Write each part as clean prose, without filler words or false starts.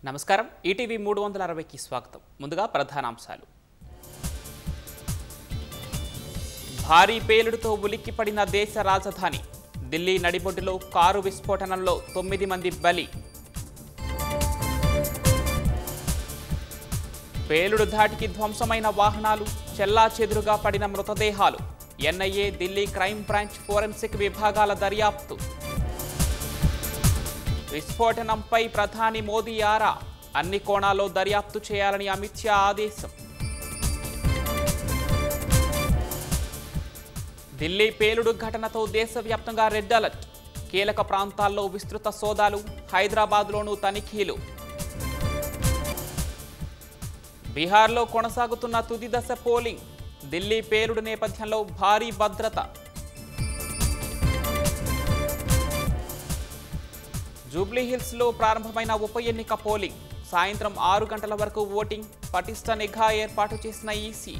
నమస్కారం ఈటీవీ 360కి స్వాగతం ముందుగా ప్రధానాంశాలు భారీ పేలుడుతో ఉలిక్కిపడిన దేశ రాజధాని ఢిల్లీ నడిబొడ్డులో కారు విస్ఫోటనంలో 9 మంది బలి పేలుడు ధాటికి ధ్వంసమైన వాహనాలు చెల్లాచెదురుగా పడిన మృతదేహాలు NIA Delhi crime branch forensic విభాగాల దర్యాప్తు విస్ఫోటనంపై ప్రధాని మోదీ ఆరా అన్ని కోణాల్లో దర్యాప్తు చేయాలని అమిత్ షా ఆదేశం ఢిల్లీ పేలుడు ఘటనతో దేశవ్యాప్తంగా రెడ్ అలర్ట్ కీలక ప్రాంతాల్లో విస్తృత సోదాలు హైదరాబాద్లోనూ తనిఖీలు బీహార్లో కొనసాగుతున్న తుది దశ పోలింగ్ ఢిల్లీ పేలుడు నేపథ్యంలో భారీ భద్రత జూబ్లీహిల్స్లో ప్రారంభమైన ఉప ఎన్నిక పోలింగ్ సాయంత్రం 6 గంటల వరకు ఓటింగ్ పటిష్ట నిఘా ఏర్పాటు చేసిన ఈసీ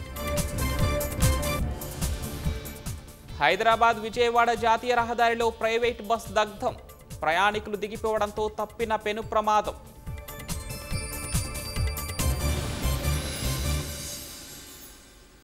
హైదరాబాద్ విజయవాడ జాతీయ రహదారిలో ప్రైవేట్ బస్ దగ్ధం ప్రయాణికులు దిగిపోవడంతో తప్పిన పెను ప్రమాదం